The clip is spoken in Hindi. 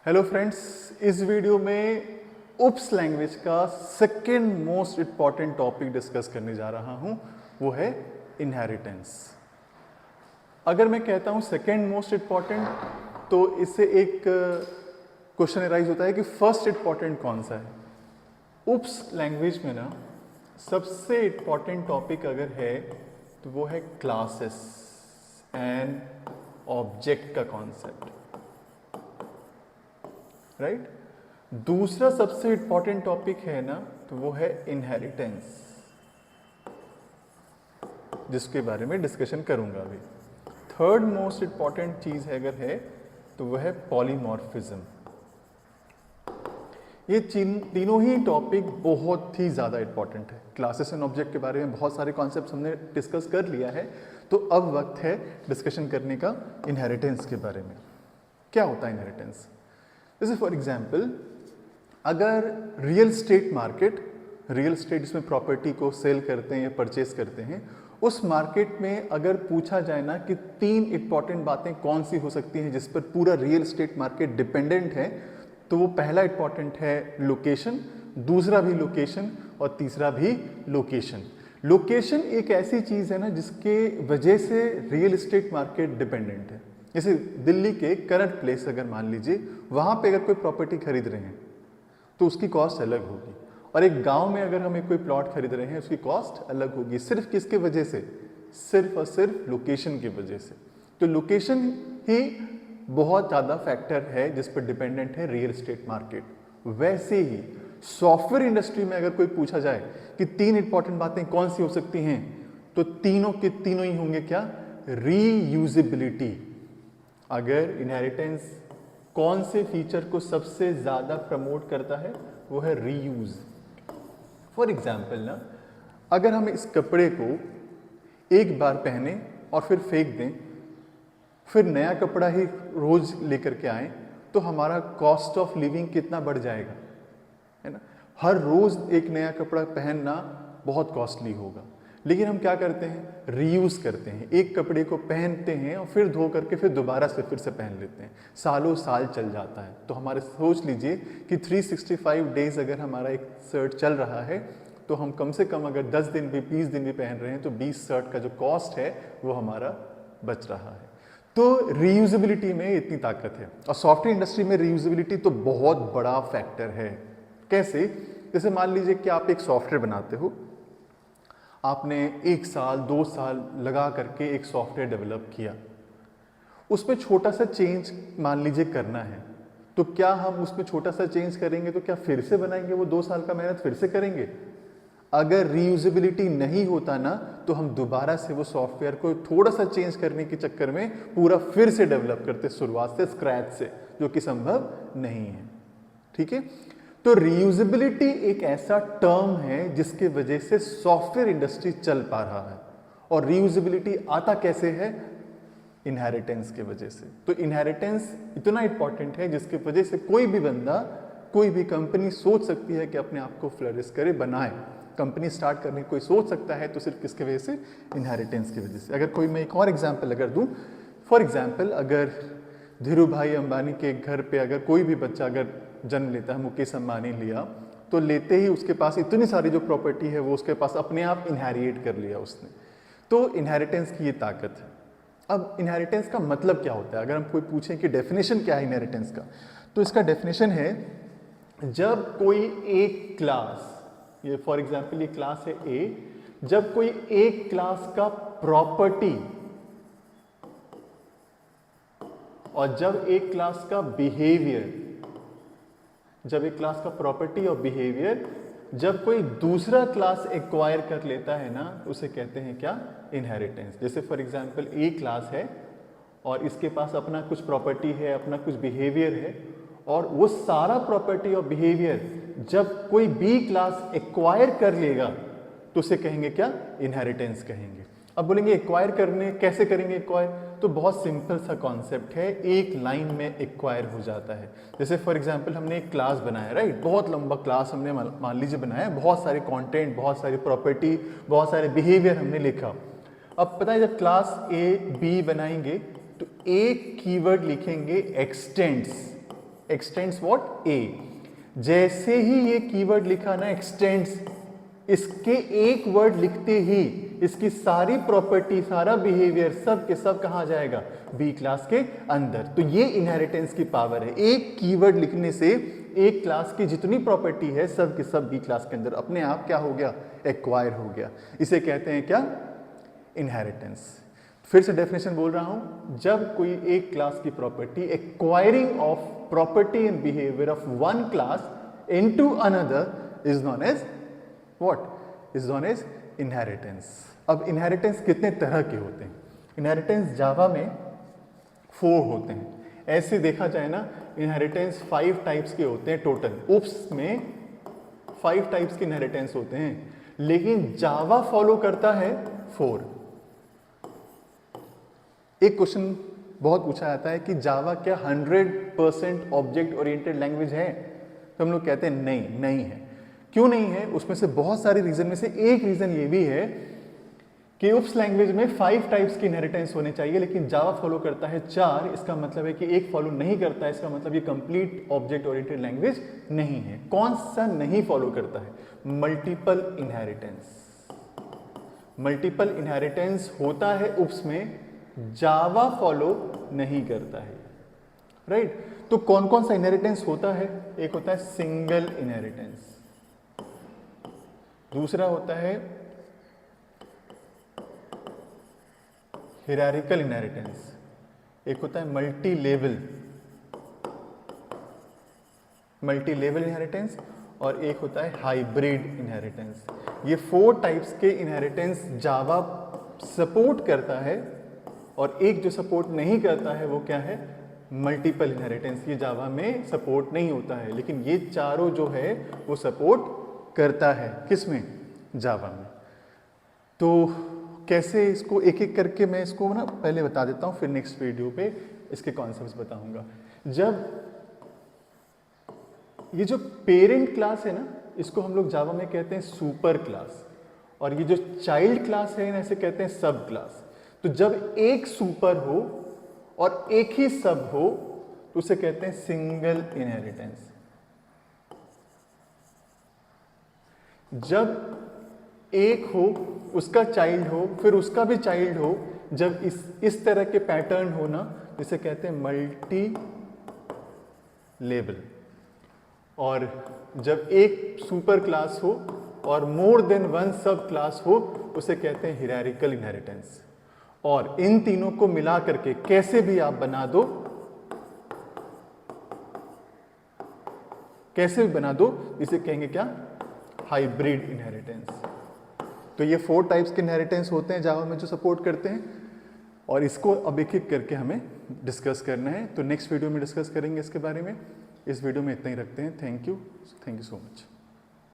हेलो फ्रेंड्स, इस वीडियो में उप्स लैंग्वेज का second most important topic discuss करने जा रहा हूं, वो है इनहेरिटेंस। अगर मैं कहता हूं सेकेंड मोस्ट इम्पॉर्टेंट, तो इससे एक क्वेश्चन अराइज होता है कि फर्स्ट इम्पॉर्टेंट कौन सा है। उप्स लैंग्वेज में ना सबसे इम्पॉर्टेंट टॉपिक अगर है तो वो है क्लासेस एंड ऑब्जेक्ट का कॉन्सेप्ट, राइट। दूसरा सबसे इंपॉर्टेंट टॉपिक है ना तो वो है इनहेरिटेंस, जिसके बारे में डिस्कशन करूंगा अभी। थर्ड मोस्ट इंपॉर्टेंट चीज है अगर है तो वो है पॉलीमॉर्फिज्म। ये तीनों ही टॉपिक बहुत ही ज़्यादा इंपॉर्टेंट है। क्लासेस एंड ऑब्जेक्ट के बारे में बहुत सारे कॉन्सेप्ट्स हमने डिस्कस कर लिया है, तो अब वक्त है डिस्कशन करने का इनहेरिटेंस के बारे में। क्या होता है इनहेरिटेंस? जैसे फॉर एग्जाम्पल, अगर real estate market, real estate जिसमें प्रॉपर्टी को सेल करते हैं या परचेज करते हैं, उस मार्केट में अगर पूछा जाए ना कि तीन इंपॉर्टेंट बातें कौन सी हो सकती हैं जिस पर पूरा रियल स्टेट मार्केट डिपेंडेंट है, तो वो पहला इंपॉर्टेंट है लोकेशन, दूसरा भी लोकेशन और तीसरा भी लोकेशन। लोकेशन एक ऐसी चीज़ है ना जिसके वजह से रियल एस्टेट मार्केट डिपेंडेंट है। जैसे दिल्ली के करंट प्लेस अगर मान लीजिए, वहाँ पे अगर कोई प्रॉपर्टी खरीद रहे हैं तो उसकी कॉस्ट अलग होगी, और एक गांव में अगर हम कोई प्लॉट खरीद रहे हैं उसकी कॉस्ट अलग होगी। सिर्फ किसके वजह से? सिर्फ और सिर्फ लोकेशन की वजह से। तो लोकेशन ही बहुत ज़्यादा फैक्टर है जिस पर डिपेंडेंट है रियल एस्टेट मार्केट। वैसे ही सॉफ्टवेयर इंडस्ट्री में अगर कोई पूछा जाए कि तीन इंपॉर्टेंट बातें कौन सी हो सकती हैं, तो तीनों के तीनों ही होंगे क्या? रीयूजेबिलिटी। अगर इनहेरिटेंस कौन से फीचर को सबसे ज़्यादा प्रमोट करता है, वो है रीयूज। फॉर एग्जाम्पल ना, अगर हम इस कपड़े को एक बार पहने और फिर फेंक दें, फिर नया कपड़ा ही रोज लेकर के आए, तो हमारा कॉस्ट ऑफ लिविंग कितना बढ़ जाएगा, है ना। हर रोज एक नया कपड़ा पहनना बहुत कॉस्टली होगा। लेकिन हम क्या करते हैं? रीयूज करते हैं। एक कपड़े को पहनते हैं और फिर धो करके फिर दोबारा से फिर से पहन लेते हैं, सालों साल चल जाता है। तो हमारे सोच लीजिए कि 365 डेज अगर हमारा एक शर्ट चल रहा है, तो हम कम से कम अगर 10 दिन भी 20 दिन भी पहन रहे हैं तो 20 शर्ट का जो कॉस्ट है वो हमारा बच रहा है। तो रीयूजेबिलिटी में इतनी ताकत है। और सॉफ्टवेयर इंडस्ट्री में रीयूजेबिलिटी तो बहुत बड़ा फैक्टर है। कैसे? जैसे मान लीजिए कि आप एक सॉफ्टवेयर बनाते हो, आपने 1 साल 2 साल लगा करके एक सॉफ्टवेयर डेवलप किया, उसमें छोटा सा चेंज मान लीजिए करना है, तो क्या हम उसमें छोटा सा चेंज करेंगे तो क्या फिर से बनाएंगे? वो 2 साल का मेहनत फिर से करेंगे? अगर रीयूजेबिलिटी नहीं होता ना, तो हम दोबारा से वो सॉफ्टवेयर को थोड़ा सा चेंज करने के चक्कर में पूरा फिर से डेवलप करते शुरुआत से, स्क्रैच से, जो कि संभव नहीं है। ठीक है। तो रीयूजेबिलिटी एक ऐसा टर्म है जिसके वजह से सॉफ्टवेयर इंडस्ट्री चल पा रहा है। और रीयूजेबिलिटी आता कैसे है? इनहेरिटेंस के वजह से। तो इनहेरिटेंस इतना इंपॉर्टेंट है जिसके वजह से कोई भी बंदा, कोई भी कंपनी सोच सकती है कि अपने आप को फ्लरिश करे, बनाए। कंपनी स्टार्ट करने की कोई सोच सकता है तो सिर्फ किसके वजह से? इनहेरिटेंस की वजह से। अगर कोई, मैं एक और एग्जांपल अगर दूं, फॉर एग्जांपल अगर धीरू भाई अंबानी के घर पे अगर कोई भी बच्चा अगर जन्म लेता है, मुकेश अंबानी लिया, तो लेते ही उसके पास इतनी सारी जो प्रॉपर्टी है वो उसके पास अपने आप इनहेरिट कर लिया उसने। तो इनहेरिटेंस की ये ताकत है। अब इनहेरिटेंस का मतलब क्या होता है? अगर हम कोई पूछें कि डेफिनेशन क्या है इनहेरिटेंस का, तो इसका डेफिनेशन है, जब कोई एक क्लास, ये फॉर एग्जांपल ये क्लास है ए, जब कोई एक क्लास का प्रॉपर्टी और जब एक क्लास का बिहेवियर, जब एक क्लास का प्रॉपर्टी और बिहेवियर जब कोई दूसरा क्लास एक्वायर कर लेता है ना, उसे कहते हैं क्या? इनहेरिटेंस। जैसे फॉर एग्जांपल ए क्लास है और इसके पास अपना कुछ प्रॉपर्टी है, अपना कुछ बिहेवियर है, और वो सारा प्रॉपर्टी और बिहेवियर जब कोई बी क्लास एक्वायर कर लेगा तो उसे कहेंगे क्या? इनहेरिटेंस कहेंगे। अब बोलेंगे एक्वायर करने कैसे करेंगे एक्वायर? तो बहुत सिंपल सा कॉन्सेप्ट है, एक लाइन में एक्वायर हो जाता है। जैसे फॉर एग्जांपल हमने एक क्लास बनाया, राइट, बहुत लंबा क्लास हमने मान लीजिए बनाया, बहुत सारे कंटेंट, बहुत सारी प्रॉपर्टी, बहुत सारे बिहेवियर हमने लिखा। अब पता है जब क्लास ए बी बनाएंगे तो एक कीवर्ड लिखेंगे एक्सटेंड्स, एक्सटेंड्स व्हाट ए। जैसे ही ये कीवर्ड लिखा ना एक्सटेंड्स, इसके एक वर्ड लिखते ही इसकी सारी प्रॉपर्टी, सारा बिहेवियर सब के सब कहाँ जाएगा, बी क्लास के अंदर। तो ये इनहेरिटेंस की पावर है, एक कीवर्ड लिखने से एक क्लास की जितनी प्रॉपर्टी है सब के सब बी क्लास के अंदर अपने आप क्या हो गया, एक्वायर हो गया। इसे कहते हैं क्या, इनहेरिटेंस। फिर से डेफिनेशन बोल रहा हूं, जब कोई एक क्लास की property acquiring of property and behaviour of one class into another is known as what, is known as inheritance. अब इनहेरिटेंस कितने तरह के होते हैं, इनहेरिटेंस जावा में 4 होते हैं। ऐसे देखा जाए ना, इनहेरिटेंस 5 टाइप्स के होते हैं टोटल। उप्स में 5 टाइप्स के इनहेरिटेंस होते हैं, लेकिन जावा फॉलो करता है 4। एक क्वेश्चन बहुत पूछा जाता है कि जावा क्या 100% ऑब्जेक्ट ओरिएंटेड लैंग्वेज है, तो हम लोग कहते हैं नहीं, नहीं है। क्यों नहीं है, उसमें से बहुत सारे रीजन में से एक रीजन ये भी है कि उप्स लैंग्वेज में 5 टाइप्स की इनहेरिटेंस होने चाहिए, लेकिन जावा फॉलो करता है 4। इसका मतलब है कि एक फॉलो नहीं करता है, इसका मतलब ये कंप्लीट ऑब्जेक्ट ओरिएंटेड लैंग्वेज नहीं है। कौन सा नहीं फॉलो करता है, मल्टीपल इनहेरिटेंस। मल्टीपल इनहेरिटेंस होता है उप्स में, जावा फॉलो नहीं करता है, राइट। तो कौन कौन सा इनहेरिटेंस होता है, एक होता है सिंगल इनहेरिटेंस, दूसरा होता है हिरारिकल इनहेरिटेंस, एक होता है मल्टी लेवल इनहेरिटेंस, और एक होता है हाइब्रिड इनहेरिटेंस। ये 4 टाइप्स के इनहेरिटेंस जावा सपोर्ट करता है, और एक जो सपोर्ट नहीं करता है वो क्या है, मल्टीपल इनहेरिटेंस। ये जावा में सपोर्ट नहीं होता है, लेकिन ये चारों जो है वो सपोर्ट करता है, किसमें, जावा में। तो कैसे इसको एक एक करके मैं इसको ना पहले बता देता हूँ, फिर नेक्स्ट वीडियो पे इसके कॉन्सेप्ट्स बताऊंगा। जब ये जो पेरेंट क्लास है ना, इसको हम लोग जावा में कहते हैं सुपर क्लास, और ये जो चाइल्ड क्लास है ना, इसे कहते हैं सब क्लास। तो जब एक सुपर हो और एक ही सब हो तो उसे कहते हैं सिंगल इनहेरिटेंस। जब एक हो, उसका चाइल्ड हो, फिर उसका भी चाइल्ड हो, जब इस तरह के पैटर्न हो ना, इसे कहते हैं मल्टी लेवल। और जब एक सुपर क्लास हो और मोर देन वन सब क्लास हो, उसे कहते हैं हिरारिकल इनहेरिटेंस। और इन तीनों को मिला करके कैसे भी आप बना दो, कैसे भी बना दो, इसे कहेंगे क्या, हाइब्रिड इनहेरिटेंस। तो ये 4 टाइप्स के इनहेरिटेंस होते हैं जावा में जो सपोर्ट करते हैं, और इसको अब एक एक करके हमें डिस्कस करना है। तो नेक्स्ट वीडियो में डिस्कस करेंगे इसके बारे में। इस वीडियो में इतना ही रखते हैं। Thank you so much.